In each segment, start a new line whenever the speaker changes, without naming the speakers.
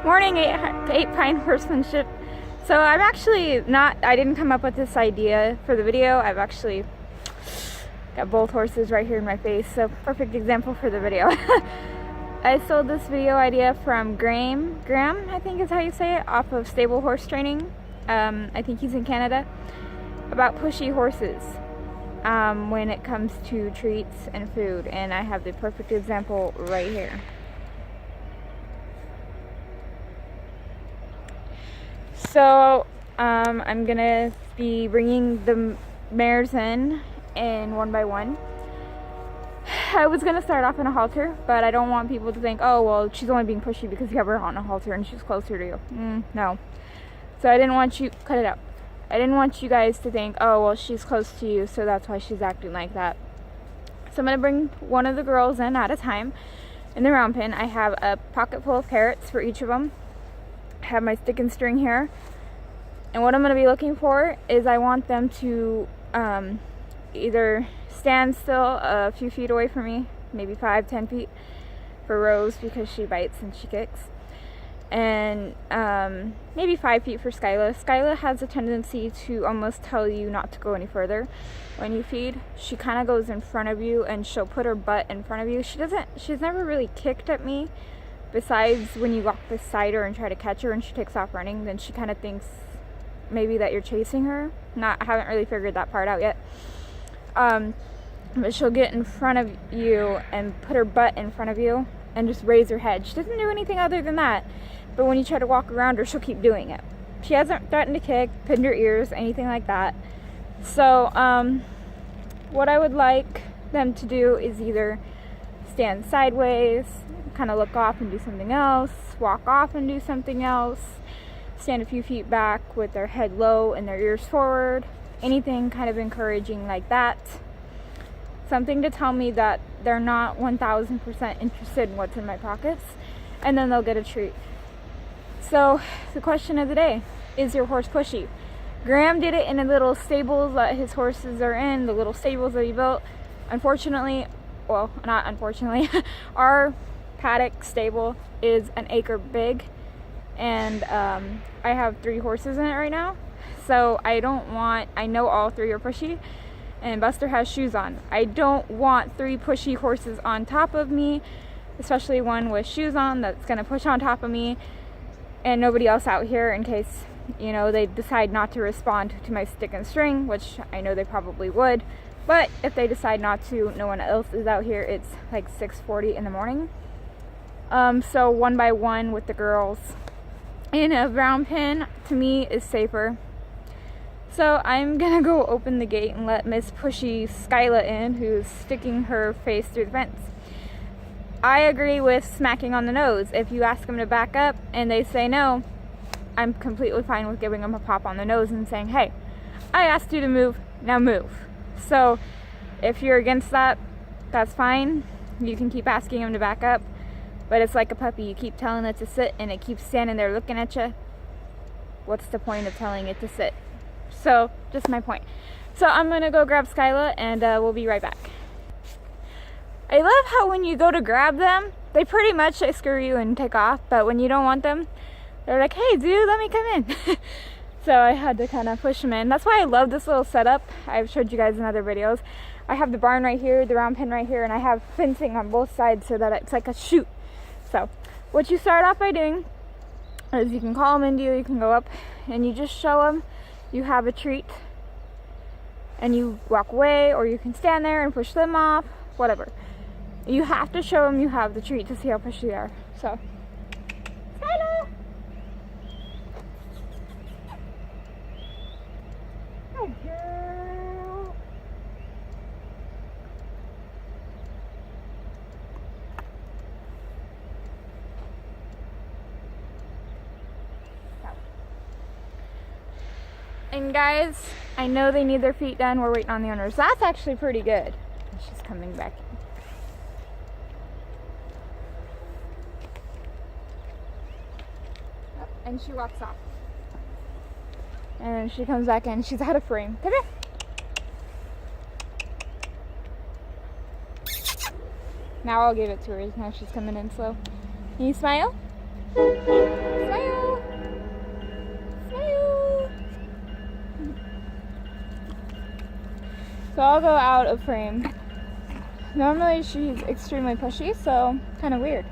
Morning, eight Pine Horsemanship. So I'm actually not, I didn't come up with this idea for the video. I've actually got both horses right here in my face, so perfect example for the video. I stole this video idea from Graham, I think is how you say it, off of Stable Horse Training. I think he's in Canada, about pushy horses when it comes to treats and food, and I have the perfect example right here. So I'm gonna be bringing the mares in one by one. I was gonna start off in a halter, but I don't want people to think, oh well, she's only being pushy because you have her on a halter and she's closer to you. No. So I didn't want you, cut it out. I didn't want you guys to think, oh well, she's close to you, so that's why she's acting like that. So I'm gonna bring one of the girls in at a time in the round pen. I have a pocket full of carrots for each of them. I have my stick and string here, and what I'm going to be looking for is I want them to either stand still a few feet away from me, maybe 5-10 feet for Rose because she bites and she kicks, and maybe 5 feet for Skyla. Skyla has a tendency to almost tell you not to go any further when you feed. She kind of goes in front of you and she'll put her butt in front of you. She's never really kicked at me. Besides when you walk beside her and try to catch her and she takes off running, then she kind of thinks maybe that you're chasing her. I haven't really figured that part out yet. But she'll get in front of you and put her butt in front of you and just raise her head. She doesn't do anything other than that. But when you try to walk around her, she'll keep doing it. She hasn't threatened to kick, pinned her ears, anything like that. So what I would like them to do is either stand sideways, kind of look off and do something else, walk off and do something else, stand a few feet back with their head low and their ears forward, anything kind of encouraging like that. Something to tell me that they're not 1000% interested in what's in my pockets, and then they'll get a treat. So the question of the day, is your horse pushy? Graham did it in the little stables that his horses are in, the little stables that he built. Unfortunately, well, not unfortunately, our paddock stable is an acre big, and I have 3 horses in it right now, so I know all 3 are pushy, and Buster has shoes on. I don't want 3 pushy horses on top of me, especially one with shoes on that's going to push on top of me, and nobody else out here in case, you know, they decide not to respond to my stick and string, which I know they probably would. But if they decide not to, no one else is out here. It's like 6:40 in the morning. So one by one with the girls in a round pen, to me, is safer. So I'm gonna go open the gate and let Miss Pushy Skyla in, who's sticking her face through the fence. I agree with smacking on the nose. If you ask them to back up and they say no, I'm completely fine with giving them a pop on the nose and saying, hey, I asked you to move, now move. So if you're against that, that's fine. You can keep asking them to back up, but it's like a puppy. You keep telling it to sit and it keeps standing there looking at you. What's the point of telling it to sit? So just my point. So I'm gonna go grab Skyla and we'll be right back. I love how when you go to grab them, they pretty much screw you and take off, but when you don't want them, they're like, hey dude, let me come in. So I had to kind of push them in. That's why I love this little setup. I've showed you guys in other videos. I have the barn right here, the round pen right here, and I have fencing on both sides so that it's like a chute. So what you start off by doing is you can call them into you, you can go up, and you just show them you have a treat. And you walk away, or you can stand there and push them off, whatever. You have to show them you have the treat to see how pushy they are. So, hello! Hi, girl. And guys, I know they need their feet done. We're waiting on the owners. That's actually pretty good. She's coming back in. And she walks off. And she comes back in. She's out of frame. Come here. Now I'll give it to her. Now she's coming in slow. Can you smile? So I'll go out of frame. Normally she's extremely pushy, so kind of weird.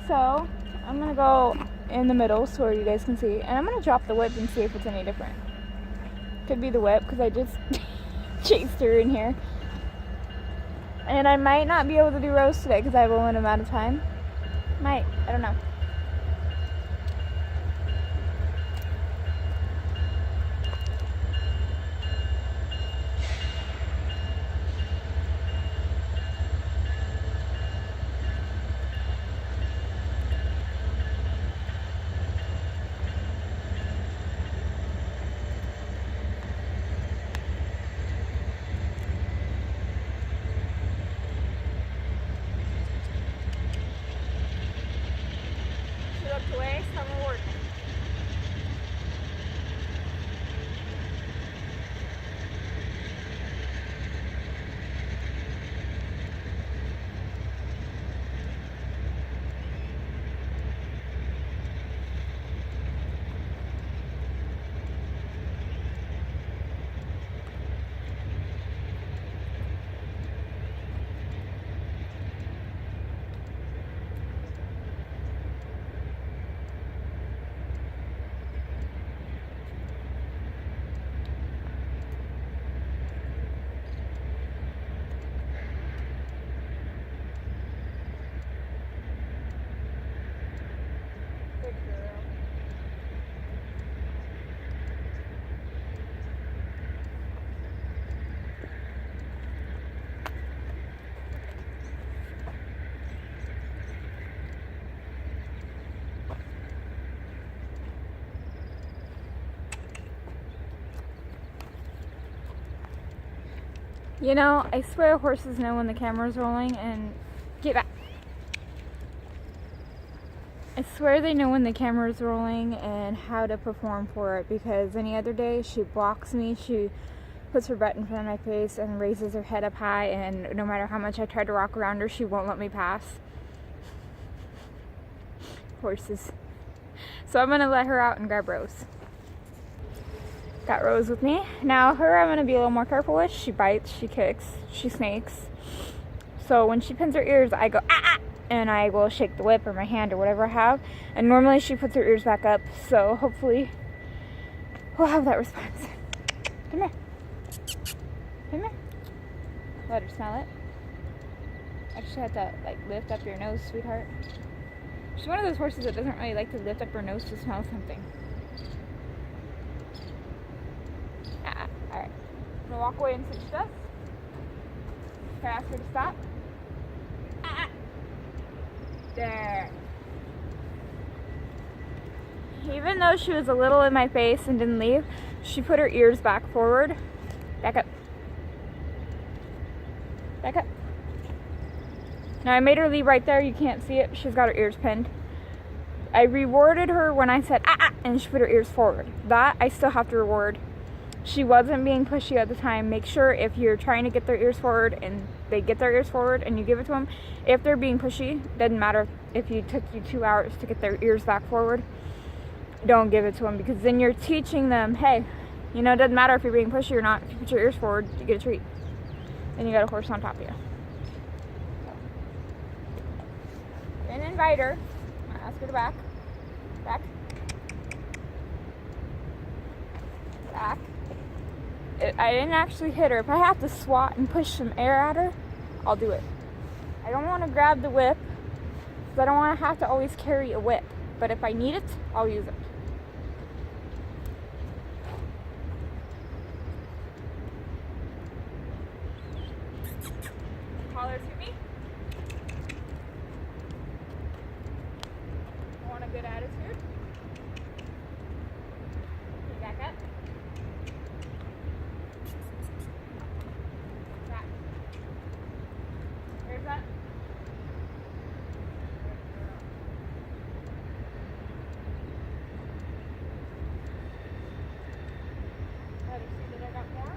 So I'm gonna go in the middle so you guys can see, and I'm gonna drop the whip and see if it's any different. Could be the whip because I just chased her in here. And I might not be able to do Rose today because I have a limited amount of time. Might, I don't know. She looked away, so I'm rewarding her. Good girl. You know, I swear horses know when the camera's rolling and get back. I swear they know when the camera's rolling and how to perform for it, because any other day she blocks me, she puts her butt in front of my face and raises her head up high, and no matter how much I try to rock around her, she won't let me pass. Horses. So I'm gonna let her out and grab Rose. Got Rose with me. Now her I'm gonna be a little more careful with. She bites, she kicks, she snakes. So when she pins her ears, I go ah, ah, and I will shake the whip or my hand or whatever I have. And normally she puts her ears back up, so hopefully we'll have that response. Come here. Come here. Let her smell it. I just have to like lift up your nose, sweetheart. She's one of those horses that doesn't really like to lift up her nose to smell something. Alright. I'm gonna walk away until she does. Can I ask her to stop? There. Even though she was a little in my face and didn't leave, she put her ears back forward. Back up. Back up. Now I made her leave right there. You can't see it. She's got her ears pinned. I rewarded her when I said ah, ah, and she put her ears forward. That I still have to reward. She wasn't being pushy at the time. Make sure if you're trying to get their ears forward and they get their ears forward and you give it to them, if they're being pushy, doesn't matter if you took you 2 hours to get their ears back forward, don't give it to them, because then you're teaching them, hey, you know, it doesn't matter if you're being pushy or not. If you put your ears forward, you get a treat. Then you got a horse on top of you. And invite her. Ask her to back. Back. Back. I didn't actually hit her. If I have to swat and push some air at her, I'll do it. I don't want to grab the whip because I don't want to have to always carry a whip. But if I need it, I'll use it. Collar to me. Want a good attitude? Back up. Back. Where's that? Let her see that I got more.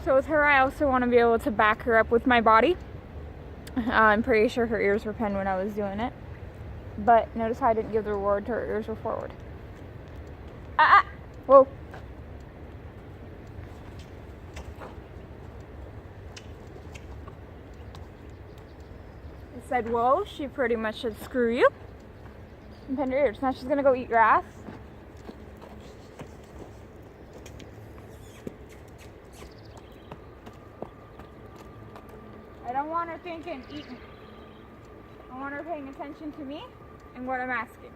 So with her, I also want to be able to back her up with my body. I'm pretty sure her ears were pinned when I was doing it. But notice how I didn't give the reward to her ears were forward. Whoa. I said, whoa, she pretty much said, screw you. And pinned her ears. Now she's going to go eat grass. I don't want her thinking, eating. I want her paying attention to me and what I'm asking.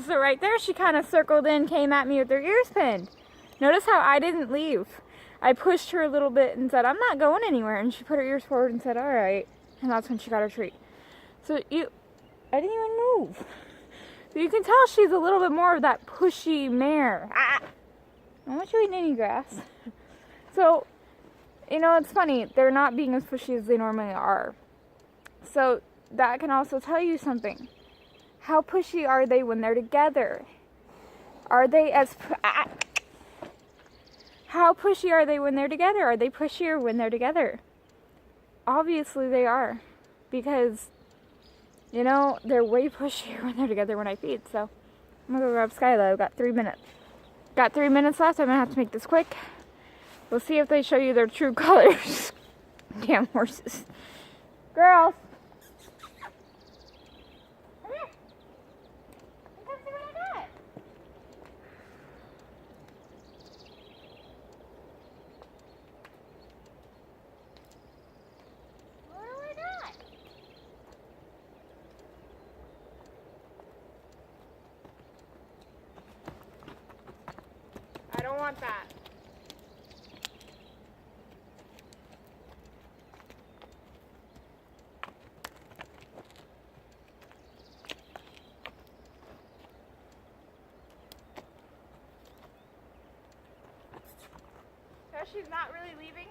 So right there, she kind of circled in, came at me with her ears pinned. Notice how I didn't leave. I pushed her a little bit and said, I'm not going anywhere. And she put her ears forward and said, all right. And that's when she got her treat. So I didn't even move. So you can tell she's a little bit more of that pushy mare. I don't want you eating any grass. So, you know, it's funny. They're not being as pushy as they normally are. So that can also tell you something. How pushy are they when they're together? Are they as... How pushy are they when they're together? Are they pushier when they're together? Obviously they are. Because, you know, they're way pushier when they're together when I feed. So, I'm going to go grab Skyla. I've got 3 minutes. Got 3 minutes left. I'm going to have to make this quick. We'll see if they show you their true colors. Damn horses. Girls. I don't want that. So she's not really leaving?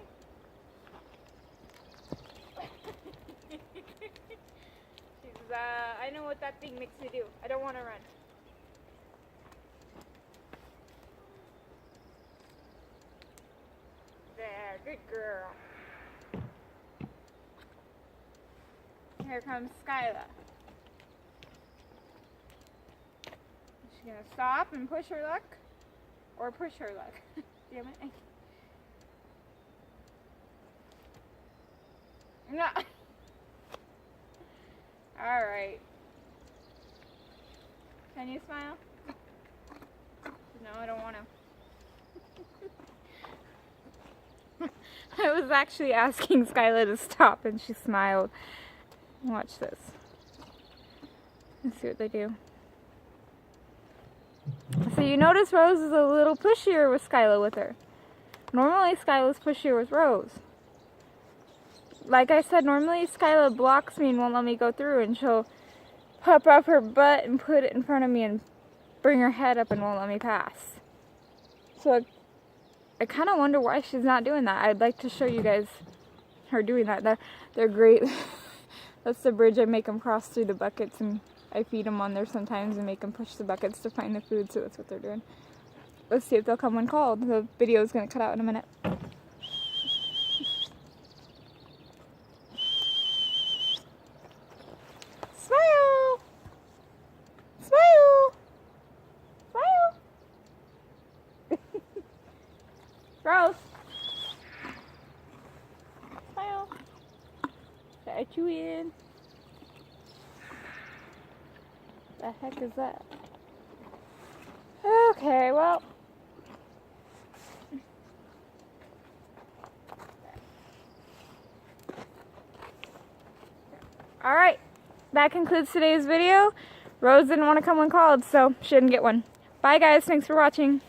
I know what that thing makes me do. I don't want to run. There, good girl. Here comes Skyla. Is she gonna stop and push her luck? Or push her luck? Damn it. No. Alright. Can you smile? No, I don't want to. I was actually asking Skyla to stop and she smiled. Watch this. Let's see what they do. So you notice Rose is a little pushier with Skyla with her. Normally Skyla's pushier with Rose. Like I said, normally Skyla blocks me and won't let me go through, and she'll pop up her butt and put it in front of me and bring her head up and won't let me pass. So I kind of wonder why she's not doing that. I'd like to show you guys her doing that. They're great. That's the bridge I make them cross through the buckets, and I feed them on there sometimes and make them push the buckets to find the food, so that's what they're doing. Let's see if they'll come when called. The video is going to cut out in a minute. Smile! Smile! Smile! Rose! Smile! Got you in. The heck is that? Okay, well. Alright, that concludes today's video. Rose didn't want to come when called, so she didn't get one. Bye guys, thanks for watching.